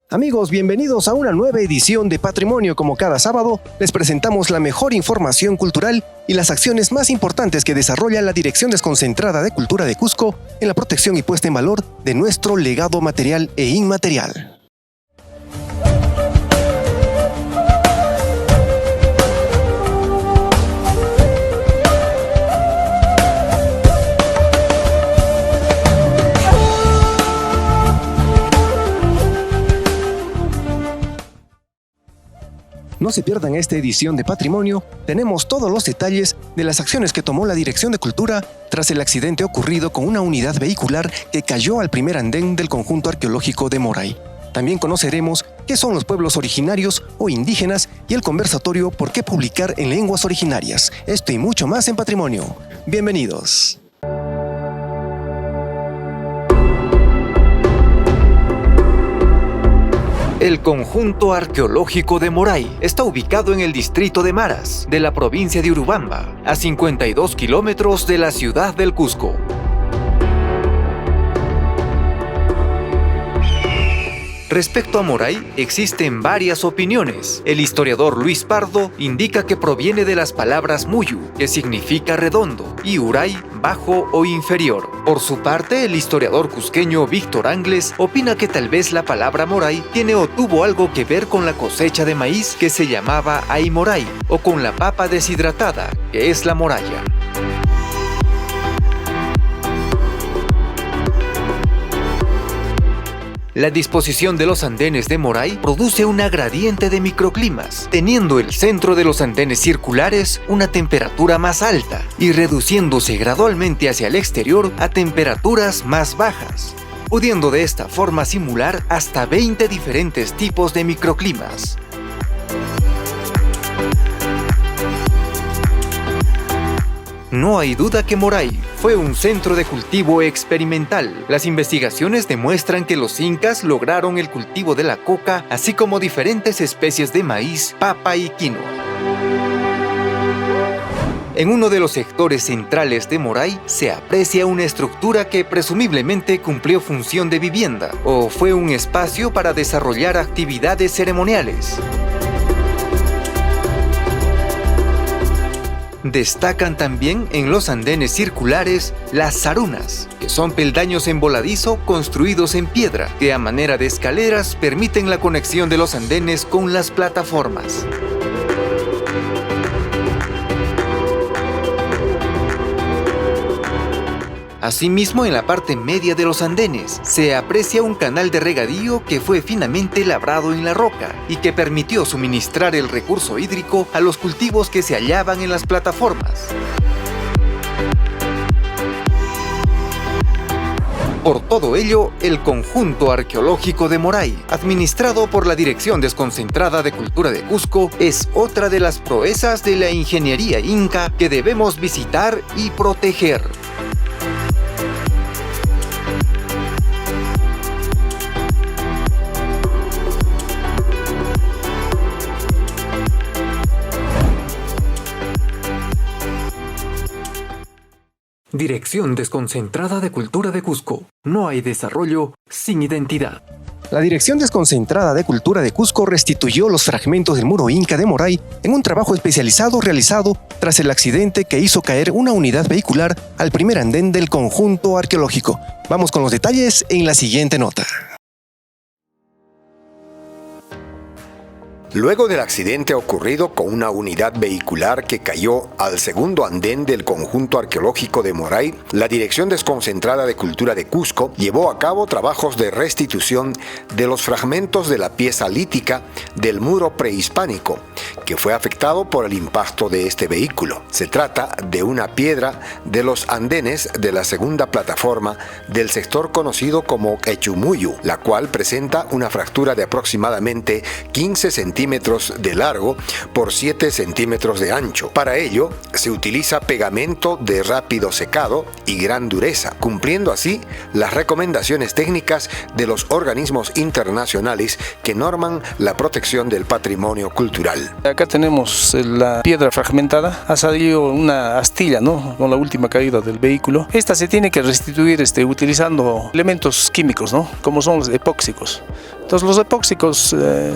Amigos, bienvenidos a una nueva edición de Patrimonio. Como cada sábado, les presentamos la mejor información cultural y las acciones más importantes que desarrolla la Dirección Desconcentrada de Cultura de Cusco en la protección y puesta en valor de nuestro legado material e inmaterial. No se pierdan esta edición de Patrimonio, tenemos todos los detalles de las acciones que tomó la Dirección de Cultura tras el accidente ocurrido con una unidad vehicular que cayó al primer andén del conjunto arqueológico de Moray. También conoceremos qué son los pueblos originarios o indígenas y el conversatorio Por qué publicar en lenguas originarias. Esto y mucho más en Patrimonio. Bienvenidos. El conjunto arqueológico de Moray está ubicado en el distrito de Maras, de la provincia de Urubamba, a 52 kilómetros de la ciudad del Cusco. Respecto a Moray, existen varias opiniones. El historiador Luis Pardo indica que proviene de las palabras muyu, que significa redondo, y uray, bajo o inferior. Por su parte, el historiador cusqueño Víctor Angles opina que tal vez la palabra Moray tiene o tuvo algo que ver con la cosecha de maíz que se llamaba Aymoray, o con la papa deshidratada, que es la moraya. La disposición de los andenes de Moray produce una gradiente de microclimas, teniendo el centro de los andenes circulares una temperatura más alta y reduciéndose gradualmente hacia el exterior a temperaturas más bajas, pudiendo de esta forma simular hasta 20 diferentes tipos de microclimas. No hay duda que Moray fue un centro de cultivo experimental. Las investigaciones demuestran que los incas lograron el cultivo de la coca, así como diferentes especies de maíz, papa y quinoa. En uno de los sectores centrales de Moray se aprecia una estructura que presumiblemente cumplió función de vivienda o fue un espacio para desarrollar actividades ceremoniales. Destacan también en los andenes circulares las sarunas, que son peldaños en voladizo construidos en piedra, que a manera de escaleras permiten la conexión de los andenes con las plataformas. Asimismo, en la parte media de los andenes se aprecia un canal de regadío que fue finamente labrado en la roca y que permitió suministrar el recurso hídrico a los cultivos que se hallaban en las plataformas. Por todo ello, el conjunto arqueológico de Moray, administrado por la Dirección Desconcentrada de Cultura de Cusco, es otra de las proezas de la ingeniería inca que debemos visitar y proteger. Dirección Desconcentrada de Cultura de Cusco. No hay desarrollo sin identidad. La Dirección Desconcentrada de Cultura de Cusco restituyó los fragmentos del muro inca de Moray en un trabajo especializado realizado tras el accidente que hizo caer una unidad vehicular al primer andén del conjunto arqueológico. Vamos con los detalles en la siguiente nota. Luego del accidente ocurrido con una unidad vehicular que cayó al segundo andén del conjunto arqueológico de Moray, la Dirección Desconcentrada de Cultura de Cusco llevó a cabo trabajos de restitución de los fragmentos de la pieza lítica del muro prehispánico, que fue afectado por el impacto de este vehículo. Se trata de una piedra de los andenes de la segunda plataforma del sector conocido como Echumuyu, la cual presenta una fractura de aproximadamente 15 centímetros de largo por 7 centímetros de ancho. Para ello, se utiliza pegamento de rápido secado y gran dureza, cumpliendo así las recomendaciones técnicas de los organismos internacionales que norman la protección del patrimonio cultural. Acá tenemos la piedra fragmentada, ha salido una astilla, ¿no?, con la última caída del vehículo. Esta se tiene que restituir utilizando elementos químicos, ¿no?, como son los epóxicos. Entonces los epóxicos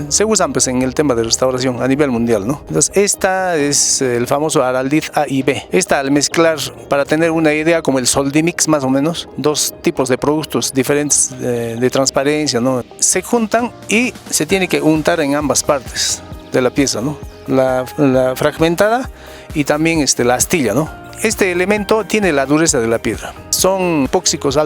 se usan pues en el tema de restauración a nivel mundial, ¿no? Entonces esta es el famoso Araldith A y B. Esta al mezclar, para tener una idea como el Soldimix más o menos, dos tipos de productos diferentes de transparencia, ¿no? Se juntan y se tiene que untar en ambas partes de la pieza, ¿no? La fragmentada y también la astilla, ¿no? Este elemento tiene la dureza de la piedra. Son epóxicos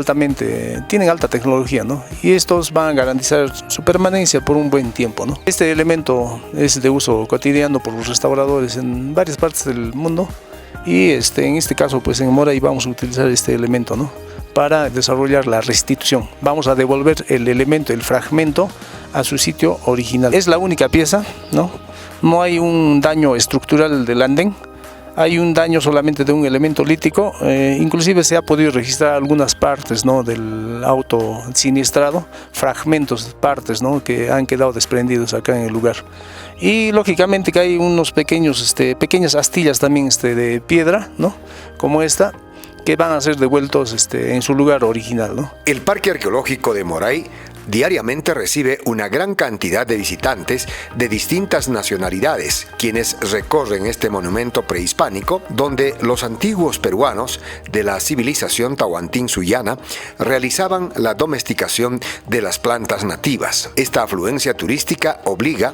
tienen alta tecnología, ¿no? Y estos van a garantizar su permanencia por un buen tiempo, ¿no? Este elemento es de uso cotidiano por los restauradores en varias partes del mundo y en este caso pues en Moray vamos a utilizar este elemento, ¿no? Para desarrollar la restitución. Vamos a devolver el elemento, el fragmento a su sitio original. Es la única pieza, ¿no? No hay un daño estructural del andén. Hay un daño solamente de un elemento lítico, inclusive se ha podido registrar algunas partes, ¿no? Del auto siniestrado, fragmentos, partes, ¿no? Que han quedado desprendidos acá en el lugar. Y lógicamente que hay unos pequeñas astillas también de piedra, ¿no? Como esta, que van a ser devueltos en su lugar original, ¿no? El Parque Arqueológico de Moray diariamente recibe una gran cantidad de visitantes de distintas nacionalidades, quienes recorren este monumento prehispánico donde los antiguos peruanos de la civilización tahuantín-suyana realizaban la domesticación de las plantas nativas. Esta afluencia turística obliga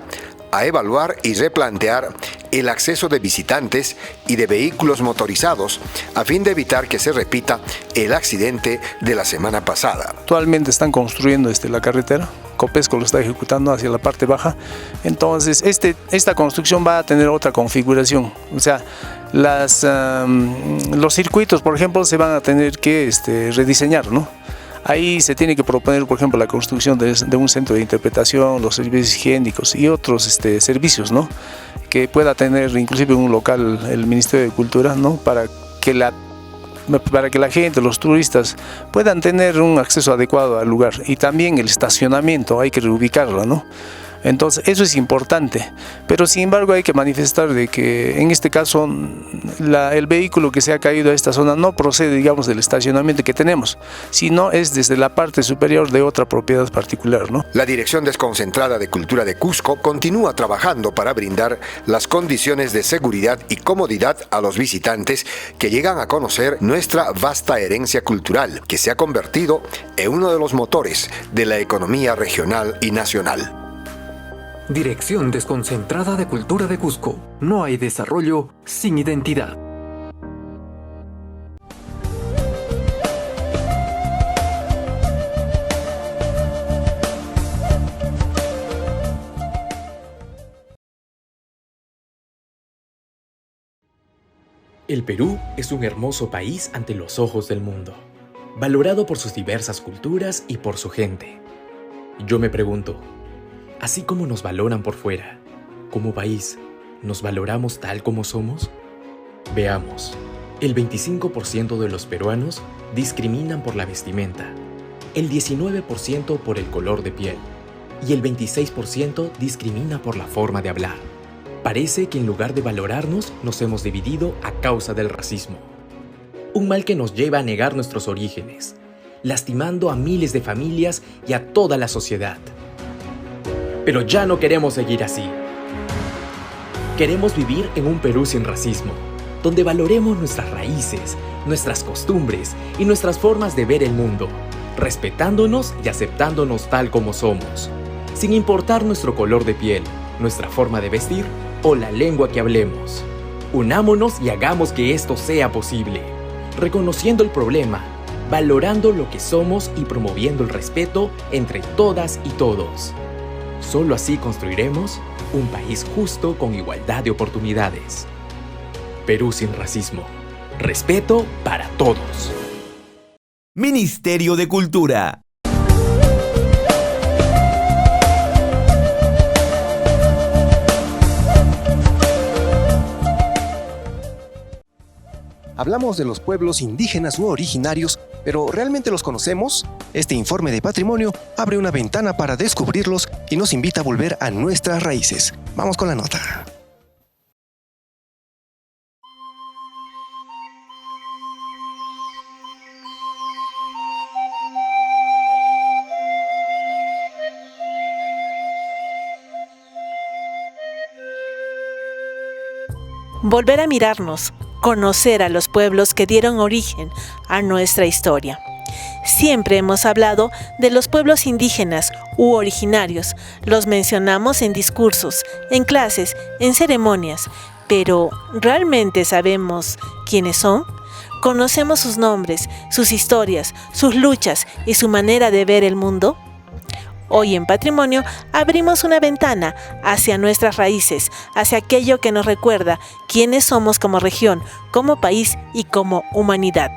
a evaluar y replantear el acceso de visitantes y de vehículos motorizados a fin de evitar que se repita el accidente de la semana pasada. Actualmente están construyendo la carretera, Copesco lo está ejecutando hacia la parte baja, entonces esta construcción va a tener otra configuración, o sea, los circuitos, por ejemplo, se van a tener que rediseñar, ¿no? Ahí se tiene que proponer, por ejemplo, la construcción de un centro de interpretación, los servicios higiénicos y otros servicios, ¿no? Que pueda tener inclusive un local el Ministerio de Cultura, ¿no? Para que la gente, los turistas, puedan tener un acceso adecuado al lugar. Y también el estacionamiento, hay que reubicarlo, ¿no? Entonces eso es importante, pero sin embargo hay que manifestar de que en este caso el vehículo que se ha caído a esta zona no procede, digamos, del estacionamiento que tenemos, sino es desde la parte superior de otra propiedad particular, ¿no? La Dirección Desconcentrada de Cultura de Cusco continúa trabajando para brindar las condiciones de seguridad y comodidad a los visitantes que llegan a conocer nuestra vasta herencia cultural, que se ha convertido en uno de los motores de la economía regional y nacional. Dirección Desconcentrada de Cultura de Cusco. No hay desarrollo sin identidad. El Perú es un hermoso país ante los ojos del mundo, valorado por sus diversas culturas y por su gente. Yo me pregunto, así como nos valoran por fuera, como país, ¿nos valoramos tal como somos? Veamos, el 25% de los peruanos discriminan por la vestimenta, el 19% por el color de piel y el 26% discrimina por la forma de hablar. Parece que en lugar de valorarnos, nos hemos dividido a causa del racismo. Un mal que nos lleva a negar nuestros orígenes, lastimando a miles de familias y a toda la sociedad. Pero ya no queremos seguir así. Queremos vivir en un Perú sin racismo, donde valoremos nuestras raíces, nuestras costumbres y nuestras formas de ver el mundo, respetándonos y aceptándonos tal como somos, sin importar nuestro color de piel, nuestra forma de vestir o la lengua que hablemos. Unámonos y hagamos que esto sea posible, reconociendo el problema, valorando lo que somos y promoviendo el respeto entre todas y todos. Solo así construiremos un país justo con igualdad de oportunidades. Perú sin racismo. Respeto para todos. Ministerio de Cultura. Hablamos de los pueblos indígenas u originarios, pero ¿realmente los conocemos? Este informe de patrimonio abre una ventana para descubrirlos y nos invita a volver a nuestras raíces. Vamos con la nota. volver a mirarnos, conocer a los pueblos que dieron origen a nuestra historia. Siempre hemos hablado de los pueblos indígenas u originarios, los mencionamos en discursos, en clases, en ceremonias, pero ¿realmente sabemos quiénes son? ¿Conocemos sus nombres, sus historias, sus luchas y su manera de ver el mundo? Hoy en Patrimonio abrimos una ventana hacia nuestras raíces, hacia aquello que nos recuerda quiénes somos como región, como país y como humanidad.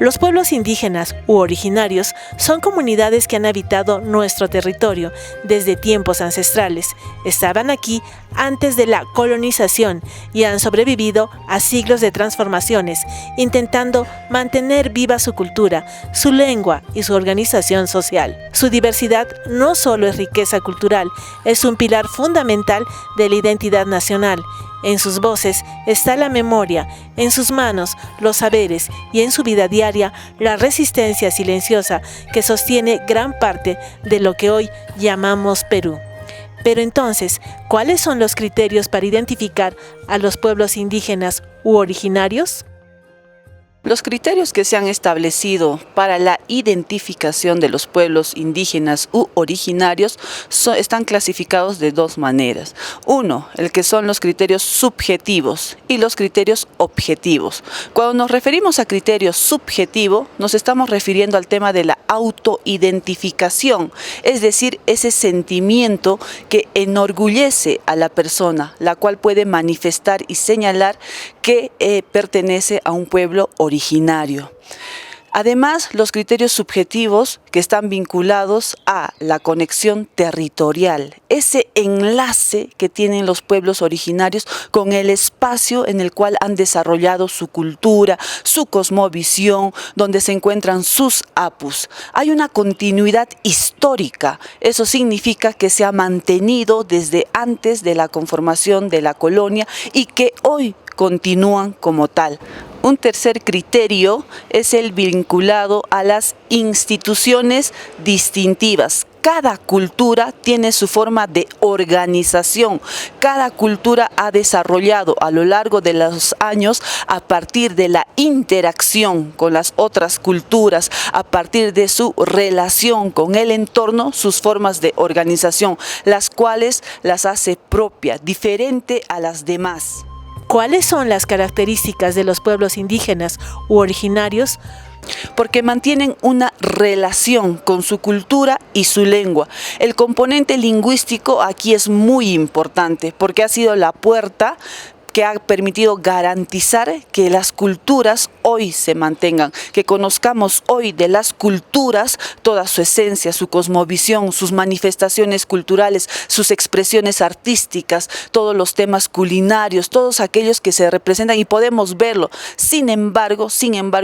Los pueblos indígenas u originarios son comunidades que han habitado nuestro territorio desde tiempos ancestrales. Estaban aquí antes de la colonización y han sobrevivido a siglos de transformaciones, intentando mantener viva su cultura, su lengua y su organización social. Su diversidad no solo es riqueza cultural, es un pilar fundamental de la identidad nacional. En sus voces está la memoria, en sus manos los saberes y en su vida diaria la resistencia silenciosa que sostiene gran parte de lo que hoy llamamos Perú. Pero entonces, ¿cuáles son los criterios para identificar a los pueblos indígenas u originarios? Los criterios que se han establecido para la identificación de los pueblos indígenas u originarios están clasificados de dos maneras. Uno, el que son los criterios subjetivos y los criterios objetivos. Cuando nos referimos a criterios subjetivos, nos estamos refiriendo al tema de la autoidentificación, es decir, ese sentimiento que enorgullece a la persona, la cual puede manifestar y señalar que pertenece a un pueblo originario. Además, los criterios subjetivos que están vinculados a la conexión territorial, ese enlace que tienen los pueblos originarios con el espacio en el cual han desarrollado su cultura, su cosmovisión, donde se encuentran sus apus. Hay una continuidad histórica, eso significa que se ha mantenido desde antes de la conformación de la colonia y que hoy continúan como tal. Un tercer criterio es el vinculado a las instituciones distintivas. Cada cultura tiene su forma de organización. Cada cultura ha desarrollado a lo largo de los años, a partir de la interacción con las otras culturas, a partir de su relación con el entorno, sus formas de organización, las cuales las hace propia, diferente a las demás. ¿Cuáles son las características de los pueblos indígenas u originarios? Porque mantienen una relación con su cultura y su lengua. El componente lingüístico aquí es muy importante porque ha sido la puerta que ha permitido garantizar que las culturas hoy se mantengan, que conozcamos hoy de las culturas toda su esencia, su cosmovisión, sus manifestaciones culturales, sus expresiones artísticas, todos los temas culinarios, todos aquellos que se representan y podemos verlo. Sin embargo,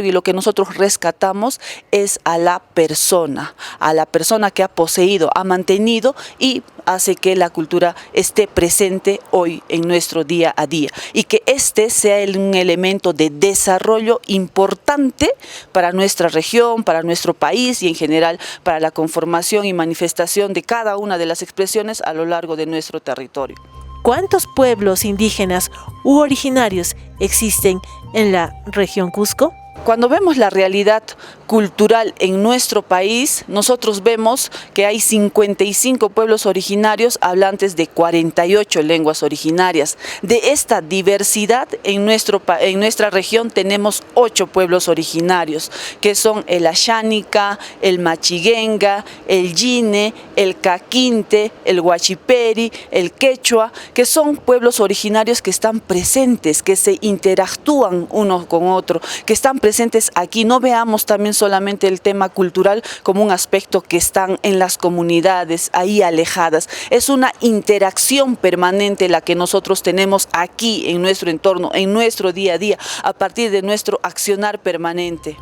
y lo que nosotros rescatamos es a la persona que ha poseído, ha mantenido y hace que la cultura esté presente hoy en nuestro día a día y que este sea un elemento de desarrollo importante para nuestra región, para nuestro país y en general para la conformación y manifestación de cada una de las expresiones a lo largo de nuestro territorio. ¿Cuántos pueblos indígenas u originarios existen en la región Cusco? Cuando vemos la realidad cultural en nuestro país, nosotros vemos que hay 55 pueblos originarios hablantes de 48 lenguas originarias. De esta diversidad en nuestra región tenemos 8 pueblos originarios, que son el Ashánica, el Machiguenga, el Yine, el Caquinte, el Huachiperi, el Quechua, que son pueblos originarios que están presentes, que se interactúan uno con otro, que están presentes aquí. No veamos también solamente el tema cultural como un aspecto que están en las comunidades ahí alejadas. Es una interacción permanente la que nosotros tenemos aquí en nuestro entorno, en nuestro día a día, a partir de nuestro accionar permanente.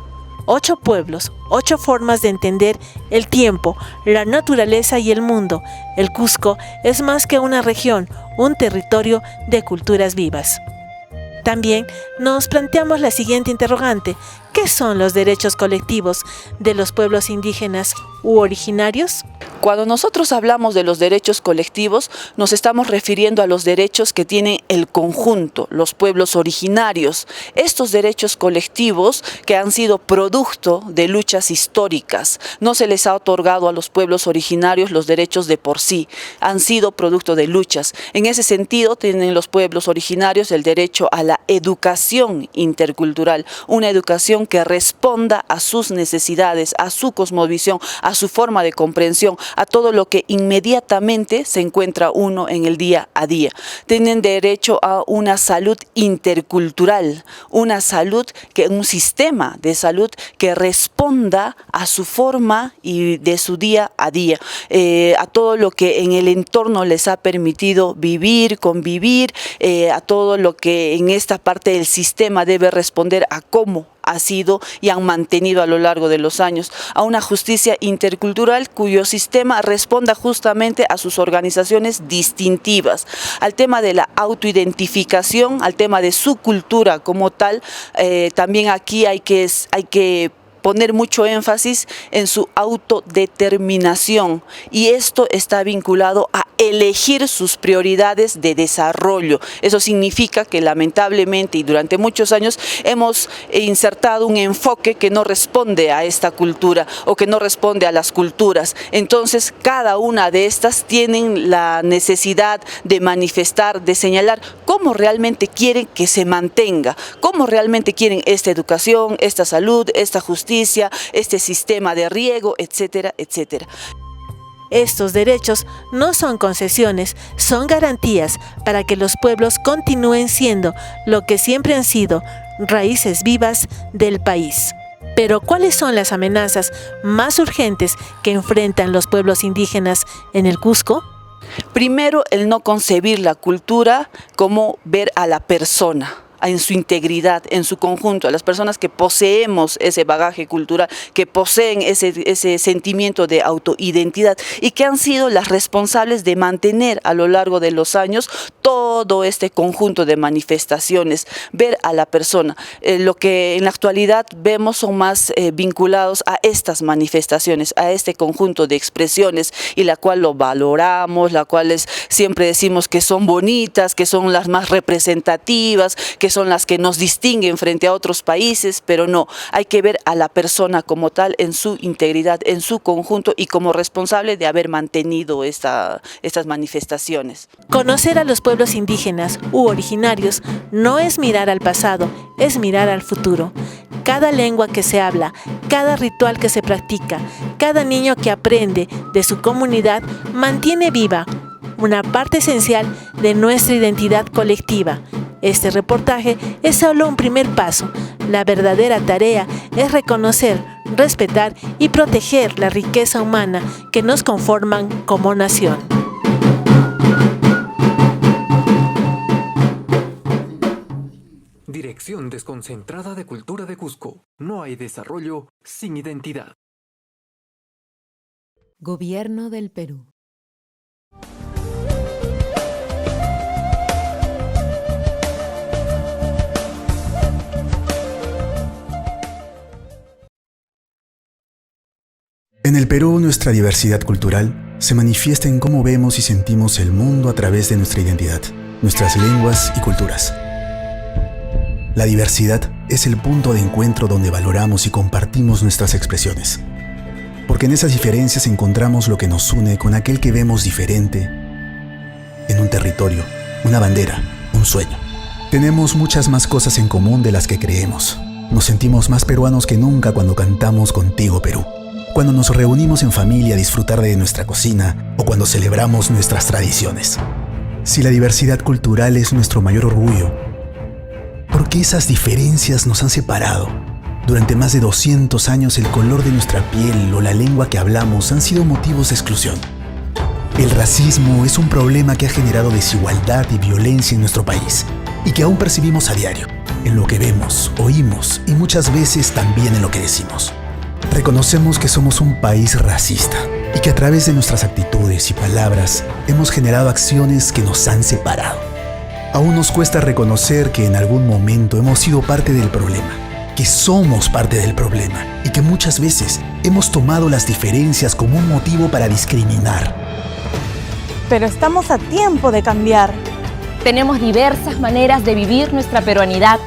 8 pueblos, 8 formas de entender el tiempo, la naturaleza y el mundo. El Cusco es más que una región, un territorio de culturas vivas. También nos planteamos la siguiente interrogante: ¿Qué son los derechos colectivos de los pueblos indígenas u originarios? Cuando nosotros hablamos de los derechos colectivos, nos estamos refiriendo a los derechos que tienen el conjunto, los pueblos originarios. Estos derechos colectivos que han sido producto de luchas históricas. No se les ha otorgado a los pueblos originarios los derechos de por sí, han sido producto de luchas. En ese sentido, tienen los pueblos originarios el derecho a la educación intercultural, una educación que responda a sus necesidades, a su cosmovisión, a su forma de comprensión, a todo lo que inmediatamente se encuentra uno en el día a día. Tienen derecho a una salud intercultural, una salud, un sistema de salud que responda a su forma y de su día a día, a todo lo que en el entorno les ha permitido vivir, convivir, a todo lo que en esta parte del sistema debe responder a cómo ha sido y han mantenido a lo largo de los años, a una justicia intercultural cuyo sistema responda justamente a sus organizaciones distintivas, al tema de la autoidentificación, al tema de su cultura como tal. También aquí hay que poner mucho énfasis en su autodeterminación, y esto está vinculado a elegir sus prioridades de desarrollo. Eso significa que lamentablemente y durante muchos años hemos insertado un enfoque que no responde a esta cultura o que no responde a las culturas. Entonces cada una de estas tienen la necesidad de manifestar, de señalar cómo realmente quieren que se mantenga, cómo realmente quieren esta educación, esta salud, esta justicia, este sistema de riego, etcétera, etcétera. Estos derechos no son concesiones, son garantías para que los pueblos continúen siendo lo que siempre han sido, raíces vivas del país. Pero ¿cuáles son las amenazas más urgentes que enfrentan los pueblos indígenas en el Cusco? Primero, el no concebir la cultura como ver a la persona en su integridad, en su conjunto, a las personas que poseemos ese bagaje cultural, que poseen ese sentimiento de autoidentidad y que han sido las responsables de mantener a lo largo de los años todo este conjunto de manifestaciones, ver a la persona. Lo que en la actualidad vemos son más vinculados a estas manifestaciones, a este conjunto de expresiones, y la cual lo valoramos, la cual siempre decimos que son bonitas, que son las más representativas, que son las que nos distinguen frente a otros países, pero no, hay que ver a la persona como tal, en su integridad, en su conjunto, y como responsable de haber mantenido estas manifestaciones. Conocer a los pueblos indígenas u originarios no es mirar al pasado, es mirar al futuro. Cada lengua que se habla, cada ritual que se practica, cada niño que aprende de su comunidad mantiene viva una parte esencial de nuestra identidad colectiva. Este reportaje es solo un primer paso. La verdadera tarea es reconocer, respetar y proteger la riqueza humana que nos conforman como nación. Dirección Desconcentrada de Cultura de Cusco. No hay desarrollo sin identidad. Gobierno del Perú. En el Perú, nuestra diversidad cultural se manifiesta en cómo vemos y sentimos el mundo a través de nuestra identidad, nuestras lenguas y culturas. La diversidad es el punto de encuentro donde valoramos y compartimos nuestras expresiones. Porque en esas diferencias encontramos lo que nos une con aquel que vemos diferente en un territorio, una bandera, un sueño. Tenemos muchas más cosas en común de las que creemos. Nos sentimos más peruanos que nunca cuando cantamos Contigo Perú, cuando nos reunimos en familia a disfrutar de nuestra cocina o cuando celebramos nuestras tradiciones. Si la diversidad cultural es nuestro mayor orgullo, ¿por qué esas diferencias nos han separado? Durante más de 200 años el color de nuestra piel o la lengua que hablamos han sido motivos de exclusión. El racismo es un problema que ha generado desigualdad y violencia en nuestro país y que aún percibimos a diario, en lo que vemos, oímos y muchas veces también en lo que decimos. Reconocemos que somos un país racista y que a través de nuestras actitudes y palabras hemos generado acciones que nos han separado. Aún nos cuesta reconocer que en algún momento hemos sido parte del problema que somos parte del problema y que muchas veces hemos tomado las diferencias como un motivo para discriminar. Pero estamos a tiempo de cambiar. Tenemos diversas maneras de vivir nuestra peruanidad.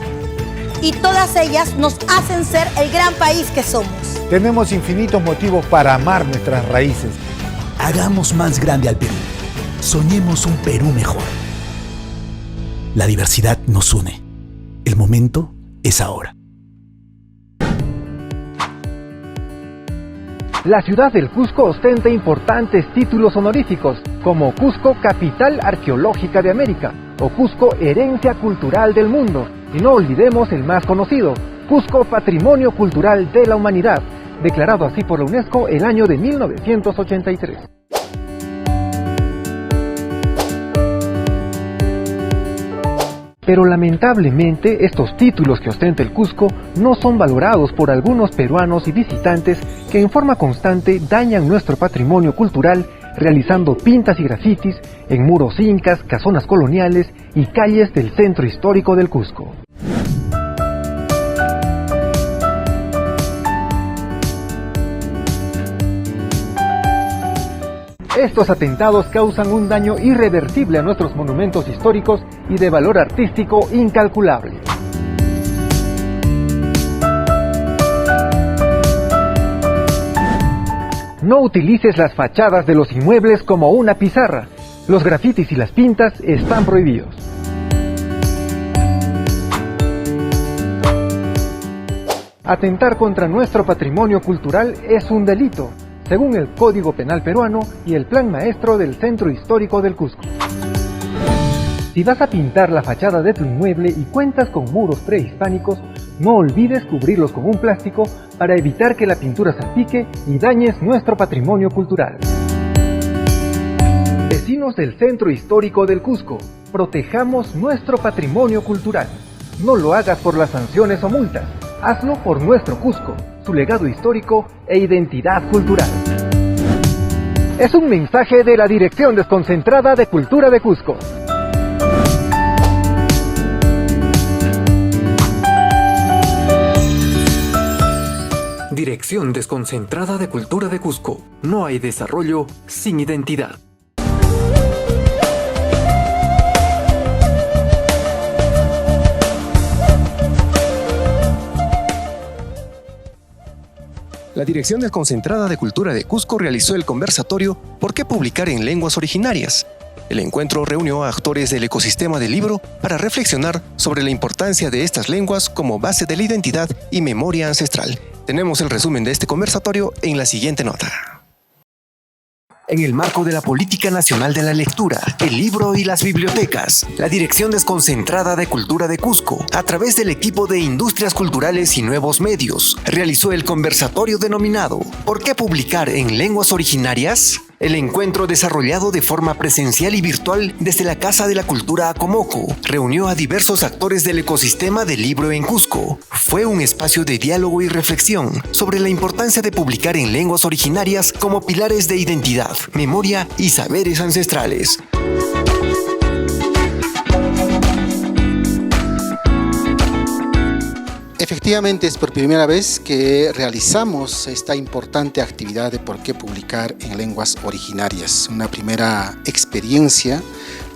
Y todas ellas nos hacen ser el gran país que somos. Tenemos infinitos motivos para amar nuestras raíces. Hagamos más grande al Perú. Soñemos un Perú mejor. La diversidad nos une. El momento es ahora. La ciudad del Cusco ostenta importantes títulos honoríficos, como Cusco Capital Arqueológica de América o Cusco Herencia Cultural del Mundo. Y no olvidemos el más conocido, Cusco Patrimonio Cultural de la Humanidad, declarado así por la UNESCO el año de 1983. Pero lamentablemente estos títulos que ostenta el Cusco no son valorados por algunos peruanos y visitantes que en forma constante dañan nuestro patrimonio cultural realizando pintas y grafitis en muros incas, casonas coloniales y calles del centro histórico del Cusco. Estos atentados causan un daño irreversible a nuestros monumentos históricos y de valor artístico incalculable. No utilices las fachadas de los inmuebles como una pizarra. Los grafitis y las pintas están prohibidos. Atentar contra nuestro patrimonio cultural es un delito, según el Código Penal peruano y el Plan Maestro del Centro Histórico del Cusco. Si vas a pintar la fachada de tu inmueble y cuentas con muros prehispánicos, no olvides cubrirlos con un plástico para evitar que la pintura salpique y dañes nuestro patrimonio cultural. Vecinos del Centro Histórico del Cusco, protejamos nuestro patrimonio cultural. No lo hagas por las sanciones o multas, hazlo por nuestro Cusco, su legado histórico e identidad cultural. Es un mensaje de la Dirección Desconcentrada de Cultura de Cusco. Dirección Desconcentrada de Cultura de Cusco. No hay desarrollo sin identidad. La Dirección Desconcentrada de Cultura de Cusco realizó el conversatorio ¿Por qué publicar en lenguas originarias? El encuentro reunió a actores del ecosistema del libro para reflexionar sobre la importancia de estas lenguas como base de la identidad y memoria ancestral. Tenemos el resumen de este conversatorio en la siguiente nota. En el marco de la Política Nacional de la Lectura, el libro y las bibliotecas, la Dirección Desconcentrada de Cultura de Cusco, a través del equipo de Industrias Culturales y Nuevos Medios, realizó el conversatorio denominado ¿Por qué publicar en lenguas originarias? El encuentro, desarrollado de forma presencial y virtual desde la Casa de la Cultura Acomoco, reunió a diversos actores del ecosistema del libro en Cusco. Fue un espacio de diálogo y reflexión sobre la importancia de publicar en lenguas originarias como pilares de identidad, memoria y saberes ancestrales. Efectivamente, es por primera vez que realizamos esta importante actividad de por qué publicar en lenguas originarias. Una primera experiencia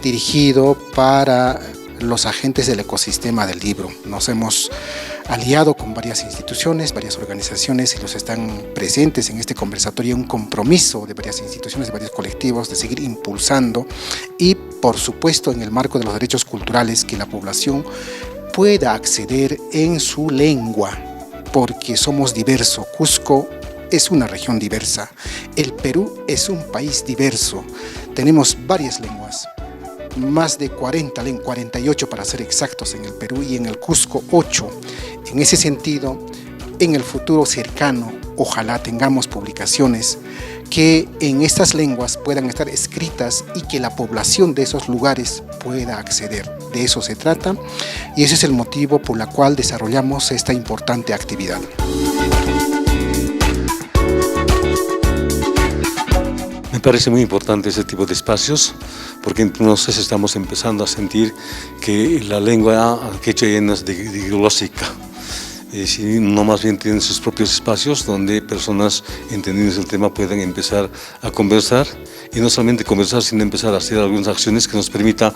dirigido para los agentes del ecosistema del libro. Nos hemos aliado con varias instituciones, varias organizaciones y los están presentes en este conversatorio, un compromiso de varias instituciones, de varios colectivos de seguir impulsando y, por supuesto, en el marco de los derechos culturales, que la población pueda acceder en su lengua, porque somos diversos. Cusco es una región diversa. El Perú es un país diverso. Tenemos varias lenguas, más de 48 para ser exactos en el Perú y en el Cusco 8. En ese sentido, en el futuro cercano, ojalá tengamos publicaciones que en estas lenguas puedan estar escritas y que la población de esos lugares pueda acceder. De eso se trata y ese es el motivo por el cual desarrollamos esta importante actividad. Me parece muy importante ese tipo de espacios porque entonces estamos empezando a sentir que la lengua quechua es diglósica. sino más bien tienen sus propios espacios donde personas entendidas el tema puedan empezar a conversar, y no solamente conversar, sino empezar a hacer algunas acciones que nos permita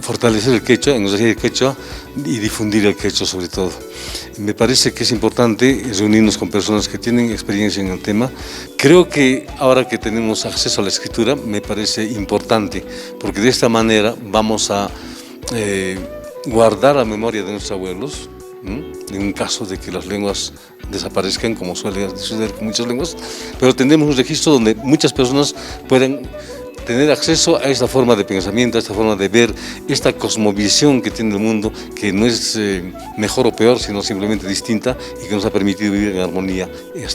fortalecer el quechua, engrosar el quechua y difundir el quechua sobre todo. Me parece que es importante reunirnos con personas que tienen experiencia en el tema. Creo que ahora que tenemos acceso a la escritura me parece importante, porque de esta manera vamos a guardar la memoria de nuestros abuelos, en un caso de que las lenguas desaparezcan, como suele suceder con muchas lenguas, pero tendremos un registro donde muchas personas puedan tener acceso a esta forma de pensamiento, a esta forma de ver, esta cosmovisión que tiene el mundo, que no es mejor o peor, sino simplemente distinta, y que nos ha permitido vivir en armonía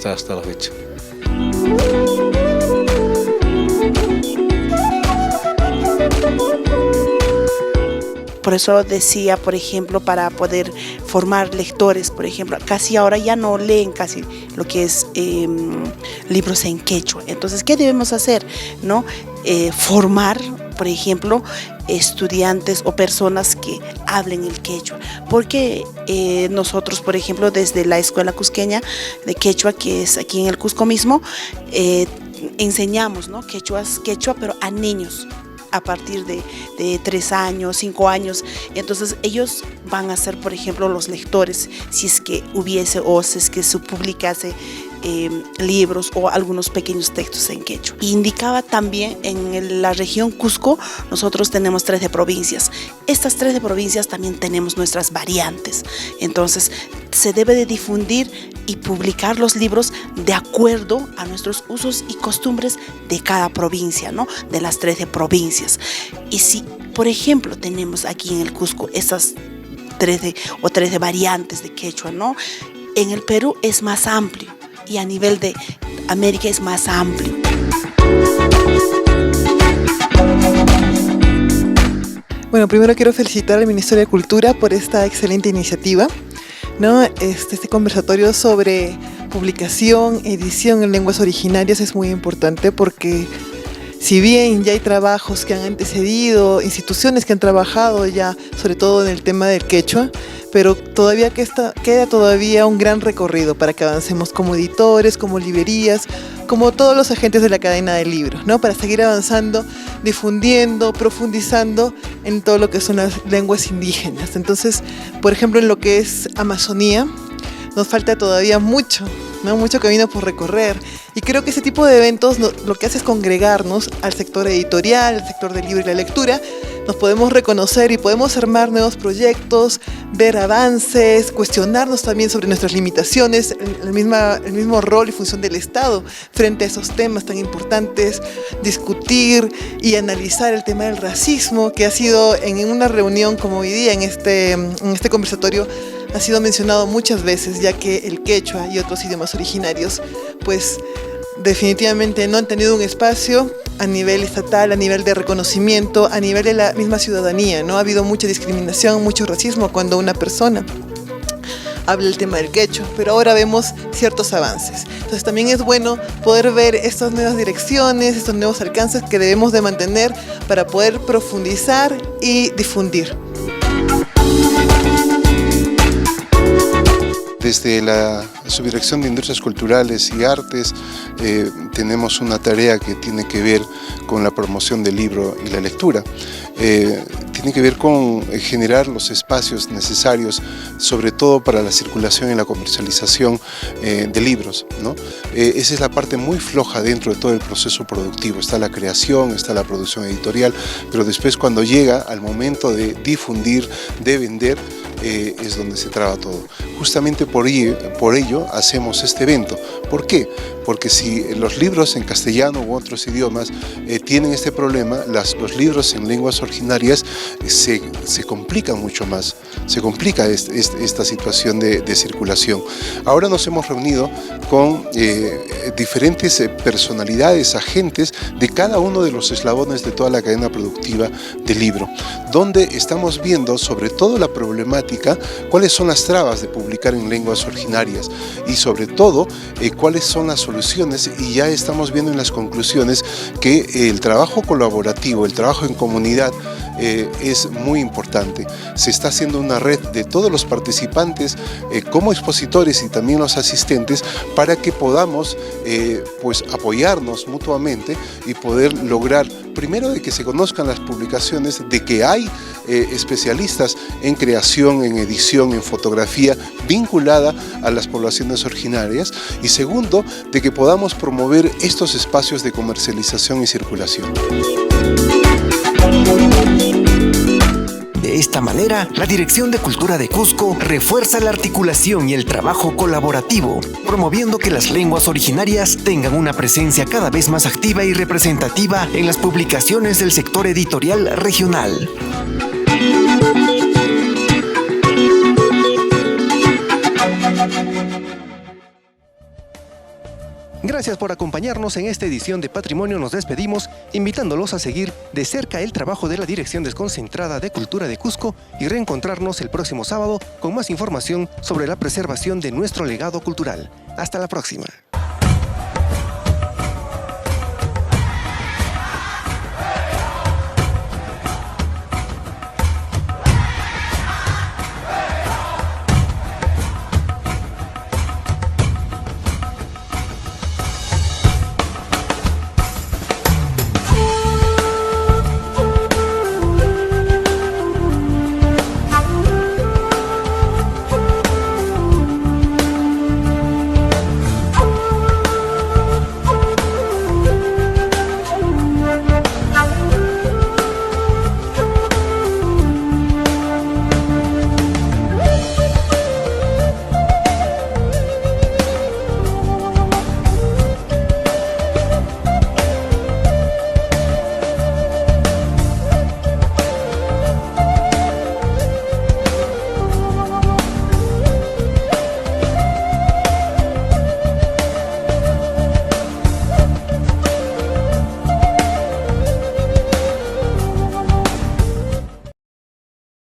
hasta la fecha. Por eso decía, por ejemplo, para poder formar lectores, por ejemplo, casi ahora ya no leen casi lo que es libros en quechua. Entonces, ¿qué debemos hacer? ¿No? Formar, por ejemplo, estudiantes o personas que hablen el quechua. Porque nosotros, por ejemplo, desde la Escuela Cusqueña de Quechua, que es aquí en el Cusco mismo, enseñamos, ¿no? quechua, pero a niños a partir de 3 años, 5 años. Entonces ellos van a ser, por ejemplo, los lectores, si es que hubiese o si es que se publicase libros o algunos pequeños textos en quechua. Indicaba también en la región Cusco, nosotros tenemos 13 provincias. Estas 13 provincias también tenemos nuestras variantes. Entonces se debe de difundir y publicar los libros de acuerdo a nuestros usos y costumbres de cada provincia, ¿no? De las 13 provincias. Y si, por ejemplo, tenemos aquí en el Cusco estas 13 variantes de quechua, ¿no? En el Perú es más amplio y a nivel de América es más amplio. Bueno, primero quiero felicitar al Ministerio de Cultura por esta excelente iniciativa, ¿no? Este conversatorio sobre publicación, edición en lenguas originarias es muy importante porque si bien ya hay trabajos que han antecedido, instituciones que han trabajado ya, sobre todo en el tema del quechua, pero todavía queda todavía un gran recorrido para que avancemos como editores, como librerías, como todos los agentes de la cadena del libro, ¿no? Para seguir avanzando, difundiendo, profundizando en todo lo que son las lenguas indígenas. Entonces, por ejemplo, en lo que es Amazonía, nos falta todavía mucho, ¿no? Mucho camino por recorrer. Y creo que ese tipo de eventos lo que hace es congregarnos al sector editorial, al sector del libro y la lectura. Nos podemos reconocer y podemos armar nuevos proyectos, ver avances, cuestionarnos también sobre nuestras limitaciones, el mismo rol y función del Estado frente a esos temas tan importantes, discutir y analizar el tema del racismo, que ha sido en una reunión como hoy día, en este conversatorio, ha sido mencionado muchas veces, ya que el quechua y otros idiomas originarios, pues definitivamente no han tenido un espacio a nivel estatal, a nivel de reconocimiento, a nivel de la misma ciudadanía, ¿no? Ha habido mucha discriminación, mucho racismo cuando una persona habla el tema del quechua, pero ahora vemos ciertos avances. Entonces también es bueno poder ver estas nuevas direcciones, estos nuevos alcances que debemos de mantener para poder profundizar y difundir. Desde la Subdirección de Industrias Culturales y Artes tenemos una tarea que tiene que ver con la promoción del libro y la lectura. Tiene que ver con generar los espacios necesarios, sobre todo para la circulación y la comercialización de libros, ¿no? Esa es la parte muy floja dentro de todo el proceso productivo. Está la creación, está la producción editorial, pero después cuando llega al momento de difundir, de vender, es donde se traba todo. Justamente por ello hacemos este evento. ¿Por qué? Porque si los libros en castellano u otros idiomas tienen este problema, los libros en lenguas originarias se complican mucho más, se complica esta situación de circulación. Ahora nos hemos reunido con diferentes personalidades, agentes de cada uno de los eslabones de toda la cadena productiva del libro, donde estamos viendo sobre todo la problemática, cuáles son las trabas de publicar en lenguas originarias y sobre todo cuáles son las soluciones, y ya estamos viendo en las conclusiones que el trabajo colaborativo, el trabajo en comunidad es muy importante. Se está haciendo una red de todos los participantes como expositores y también los asistentes para que podamos pues apoyarnos mutuamente y poder lograr, primero, de que se conozcan las publicaciones, de que hay especialistas en creación, en edición, en fotografía vinculada a las poblaciones originarias, y segundo, de que podamos promover estos espacios de comercialización y circulación. De esta manera, la Dirección de Cultura de Cusco refuerza la articulación y el trabajo colaborativo, promoviendo que las lenguas originarias tengan una presencia cada vez más activa y representativa en las publicaciones del sector editorial regional. Gracias por acompañarnos en esta edición de Patrimonio. Nos despedimos, invitándolos a seguir de cerca el trabajo de la Dirección Desconcentrada de Cultura de Cusco y reencontrarnos el próximo sábado con más información sobre la preservación de nuestro legado cultural. Hasta la próxima.